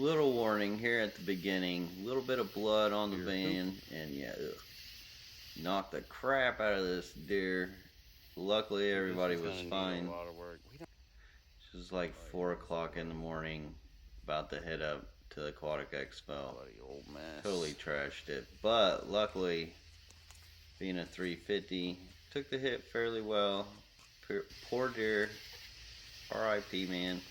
Little warning here at the beginning. A little bit of blood on the van, and yeah, knocked the crap out of this deer. Luckily, everybody was fine. This was like 4 o'clock in the morning, about to head up to the Aquatic Expo. Old mess. Totally trashed it, but luckily, being a 350, took the hit fairly well. Poor deer, R.I.P. man.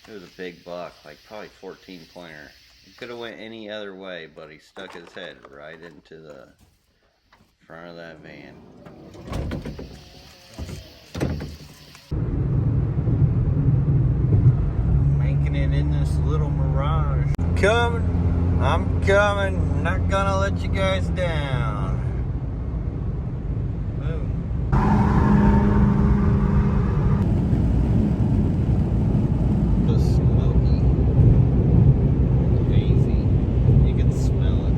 It was a big buck, like probably 14 pointer. He could have went any other way, but he stuck his head right into the front of that van. Making it in this little Mirage. I'm coming. Not gonna let you guys down. Boom. Just smoky, hazy. You can smell it.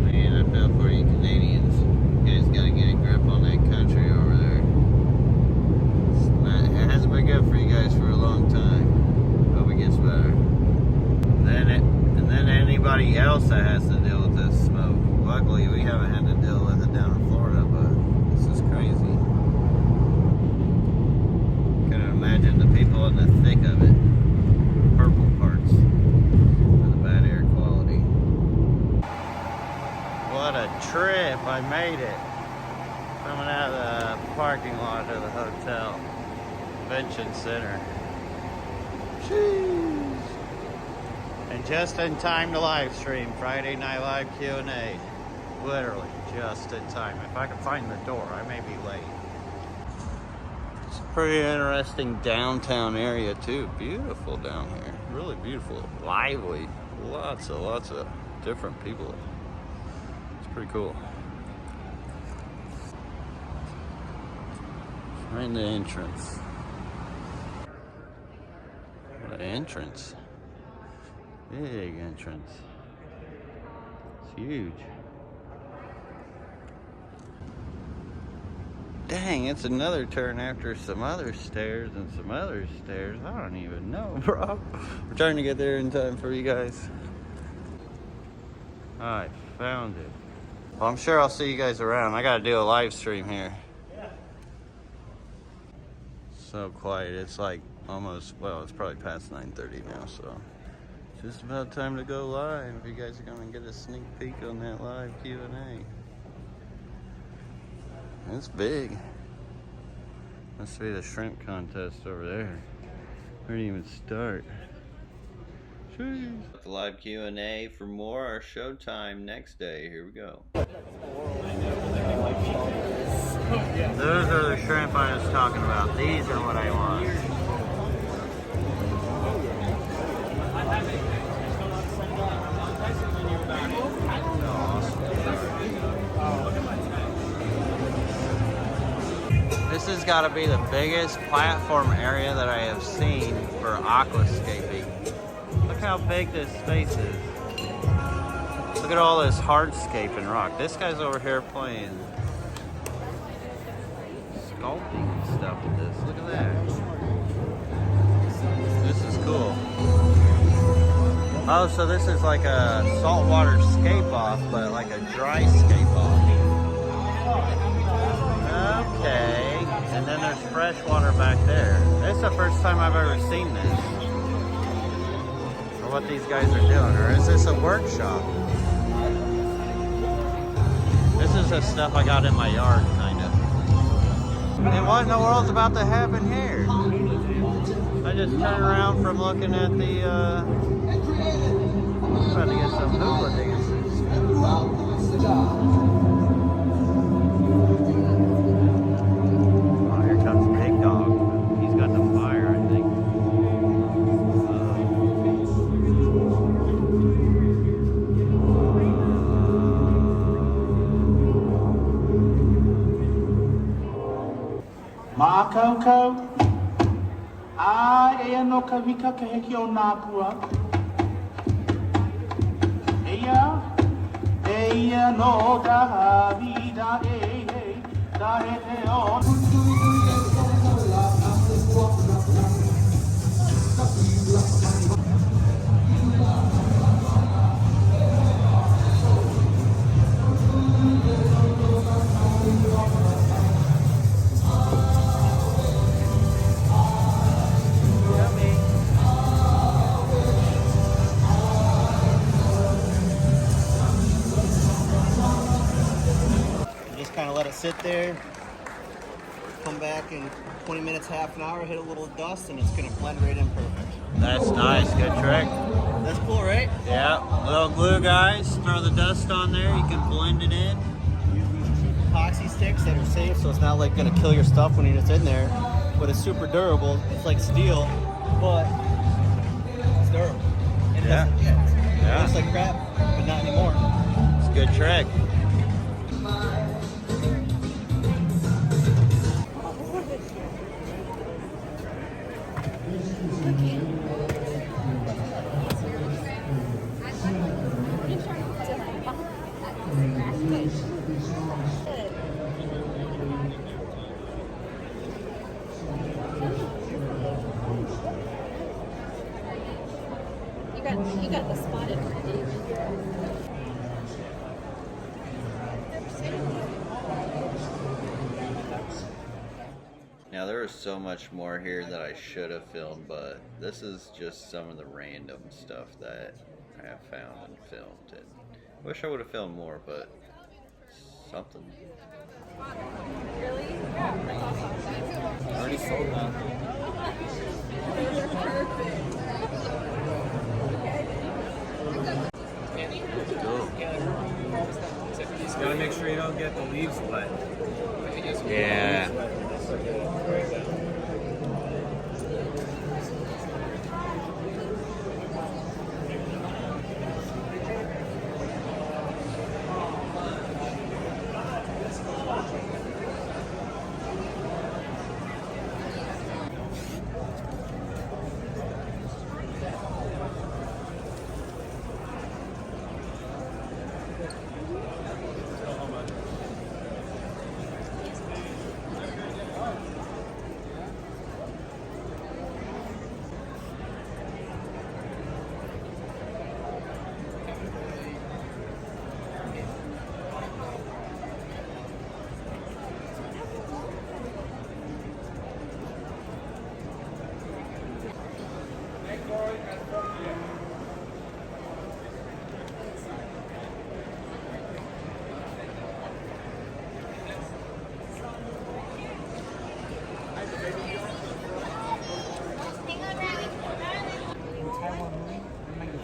Man, I feel for you Canadians. You guys gotta get a grip on that country over there. It hasn't been good for you guys for a long time. Hope it gets better. And then anybody else that has to deal with this smoke. Luckily, we haven't had to deal with it down in Florida, but this is crazy. Couldn't imagine the people in the thick of it. Purple parts for the bad air quality. What a trip! I made it. Coming out of the parking lot to the hotel. Convention Center. Jeez. And just in time to live stream Friday Night Live Q&A. Literally just in time. If I can find the door, I may be late. It's a pretty interesting downtown area too. Beautiful down here. Really beautiful. Lively. Lots of different people. It's pretty cool. Right in the entrance. What an entrance. Big entrance. It's huge. Dang, it's another turn after some other stairs and some other stairs. I don't even know, bro. We're trying to get there in time for you guys. I found it. Well, I'm sure I'll see you guys around. I gotta do a live stream here. So quiet. It's like almost, well, it's probably past 9:30 now, so. Just about time to go live. If you guys are gonna get a sneak peek on that live Q&A. It's big. Must be the shrimp contest over there. Where didn't even start? Jeez. The live Q&A for more. Our showtime next day. Here we go. Those are the shrimp I was talking about. These are what I want. This has got to be the biggest platform area that I have seen for aquascaping. Look how big this space is. Look at all this hardscaping rock. This guy's over here playing sculpting and stuff with this. Look at that. This is cool. Oh, so this is like a saltwater scape off, but like a dry scape off. Okay. And then there's fresh water back there. This is the first time I've ever seen this. Or what these guys are doing. Or is this a workshop? This is the stuff I got in my yard, kind of. And what in the world's about to happen here? I just turned around from looking at the, I'm about to get some hula dances. Makau ai e no ka wika ke heki o nā pua. Eia no da vida da he te o. there, come back in 20 minutes, half an hour, hit a little dust, and it's gonna blend right in perfect. That's nice, good trick. That's cool, right? Yeah, little glue guys, throw the dust on there, you can blend it in. Use these cheap epoxy sticks that are safe, so it's not like gonna kill your stuff when it's in there, but it's super durable. It's like steel, but it's durable. And Yeah. it looks like crap, but not anymore. It's a good trick. You got the spotted ready. Now there is so much more here that I should have filmed, but this is just some of the random stuff that I have found and filmed. And wish I would have filmed more, but something. Really? Yeah, that's awesome. I already sold that. Just gotta make sure you don't get the leaves wet. Yeah.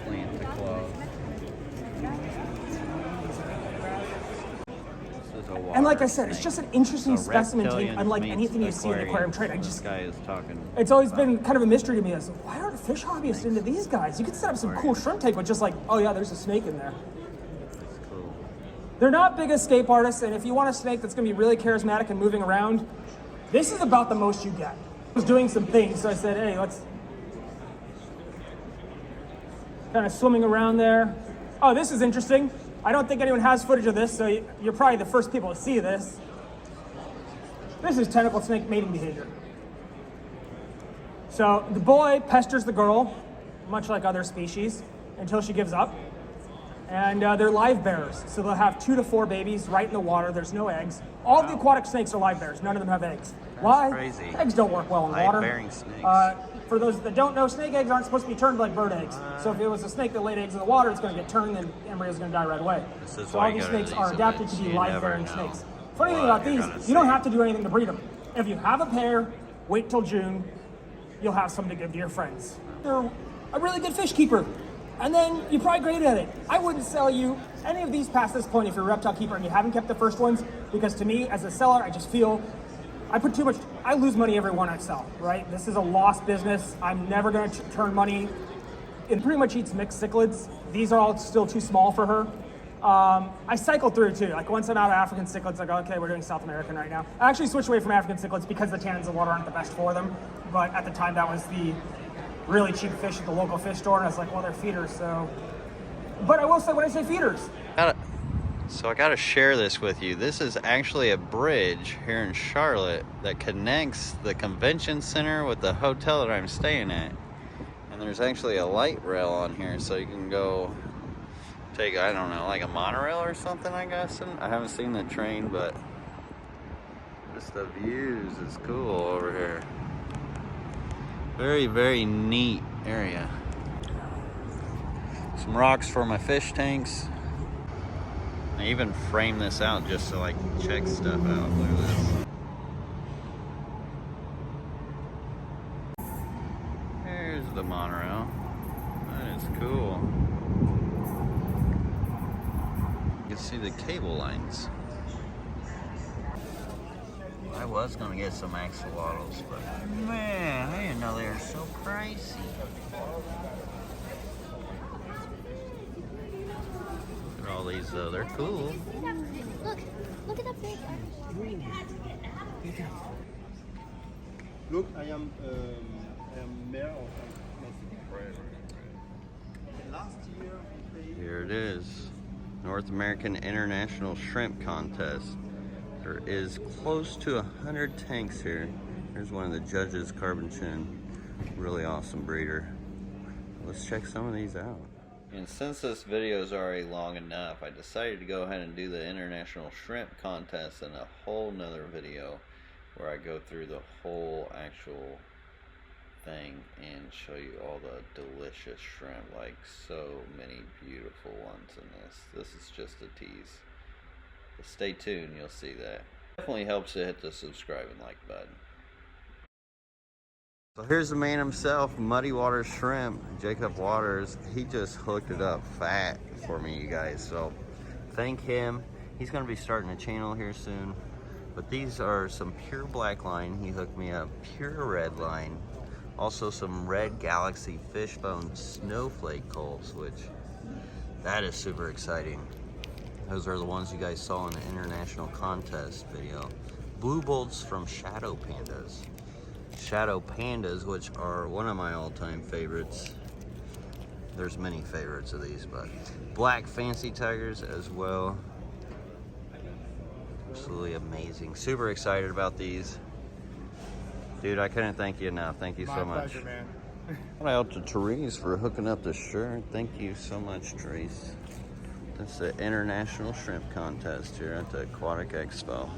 Planta Claus. And like I said, it's just an interesting specimen tank, reptilian unlike meets anything you see in the aquarium trade. I This just, guy is talking. it's always been kind of a mystery to me as why aren't fish hobbyists into these guys? You could set up some cool shrimp tank with just like, oh yeah, there's a snake in there. Cool. They're not big escape artists, and if you want a snake that's gonna be really charismatic and moving around, this is about the most you get. I was doing some things, so I said, hey, let's kind of swimming around there. Oh, this is interesting. I don't think anyone has footage of this, so you're probably the first people to see this. This is tentacle snake mating behavior. So the boy pesters the girl, much like other species, until she gives up. And they're live bearers, so they'll have 2 to 4 babies right in the water. There's no eggs. All of the aquatic snakes are live bearers. None of them have eggs. Why? Crazy. Eggs don't work well in water. Live-bearing snakes. For those that don't know, snake eggs aren't supposed to be turned like bird eggs. So if it was a snake that laid eggs in the water, it's going to get turned and the embryo's going to die right away. This is So why all you these go to snakes these are adapted to events. be You live-bearing never know snakes. Funny thing what about you're these, gonna you don't see. have to do anything to breed them. If you have a pair, wait till June, you'll have some to give to your friends. They're a really good fish keeper. And then you're probably great at it. I wouldn't sell you any of these past this point if you're a reptile keeper and you haven't kept the first ones, because to me, as a seller, I just feel I put too much, I lose money every one I sell, right? This is a lost business. I'm never gonna turn money. It pretty much eats mixed cichlids. These are all still too small for her. I cycle through too. Like once I'm out of African cichlids, I go, okay, we're doing South American right now. I actually switched away from African cichlids because the tannins in the water aren't the best for them. But at the time, that was the really cheap fish at the local fish store. And I was like, well, they're feeders, so. But I will say, when I say feeders, So I got to share this with you. This is actually a bridge here in Charlotte that connects the convention center with the hotel that I'm staying at. And there's actually a light rail on here, so you can go take, I don't know, like a monorail or something, I guess. And I haven't seen the train, but just the views is cool over here. Very, very neat area. Some rocks for my fish tanks. I even framed this out just so I can check stuff out. Look at this. There's the monorail. That is cool. You can see the cable lines. I was gonna get some axolotls, but man, I didn't know they were so pricey. Look at all these though, they're cool. Look at that big one. Look, I am mayor of last year. Here it is. North American International Shrimp Contest. There is close to 100 tanks here. Here's one of the judges, Carbon Chin. Really awesome breeder. Let's check some of these out. And since this video is already long enough, I decided to go ahead and do the International Shrimp Contest in a whole nother video where I go through the whole actual thing and show you all the delicious shrimp, like so many beautiful ones in this. This is just a tease. But stay tuned, you'll see that. Definitely helps to hit the subscribe and like button. So here's the man himself, Muddy Water Shrimp, Jacob Waters. He just hooked it up fat for me, you guys. So thank him. He's gonna be starting a channel here soon. But these are some pure black line. He hooked me up pure red line. Also some red galaxy fishbone snowflake culls, which that is super exciting. Those are the ones you guys saw in the international contest video. Blue bolts from Shadow Pandas. Shadow Pandas, which are one of my all-time favorites. There's many favorites of these, but black fancy tigers as well. Absolutely amazing. Super excited about these. Dude, I couldn't thank you enough. Thank you so much. My pleasure, man. Shout out to Therese for hooking up the shirt. Thank you so much, Therese. That's the International Shrimp Contest here at the Aquatic Expo.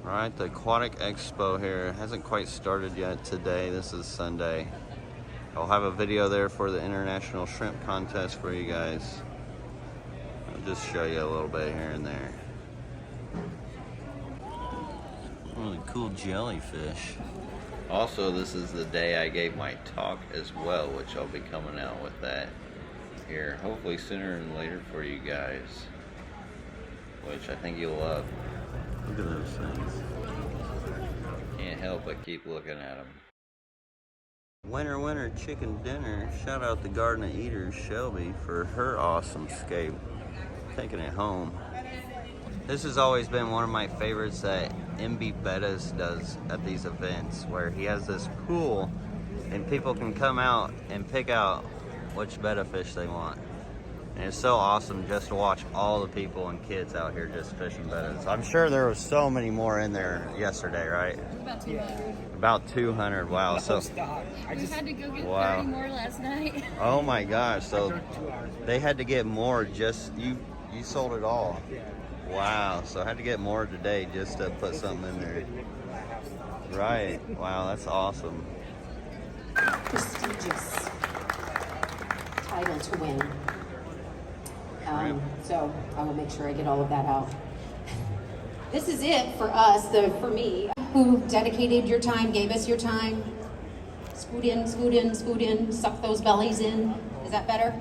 Alright, the Aquatic Expo here hasn't quite started yet today. This is Sunday. I'll have a video there for the International Shrimp Contest for you guys. I'll just show you a little bit here and there. Really cool jellyfish. Also, this is the day I gave my talk as well, which I'll be coming out with that here, hopefully sooner than later for you guys, which I think you'll love. Look at those things. Can't help but keep looking at them. Winter chicken dinner. Shout out to Garden of Eaters Shelby for her awesome scape. Taking it home. This has always been one of my favorites that MB Bettis does at these events, where he has this pool and people can come out and pick out which betta fish they want. And it's so awesome just to watch all the people and kids out here just fishing bettas. I'm sure there was so many more in there yesterday, right? About 200. About 200, wow. So We had to go get wow. 30 more last night. Oh my gosh, so they had to get more just, you sold it all. Wow, so I had to get more today just to put something in there. Right, wow, that's awesome. Prestigious title to win. So I will make sure I get all of that out. This is it for us, for me, who dedicated your time, gave us your time. Scoot in, scoot in, scoot in, suck those bellies in. Is that better?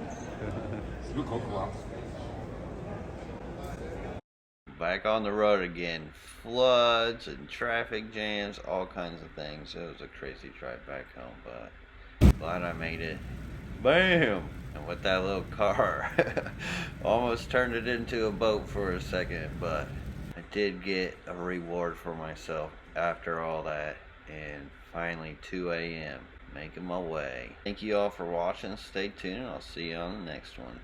Back on the road again. Floods and traffic jams, all kinds of things. It was a crazy drive back home, but glad I made it. Bam! And with that little car, almost turned it into a boat for a second, but I did get a reward for myself after all that. And finally 2 a.m. making my way. Thank you all for watching. Stay tuned. I'll see you on the next one.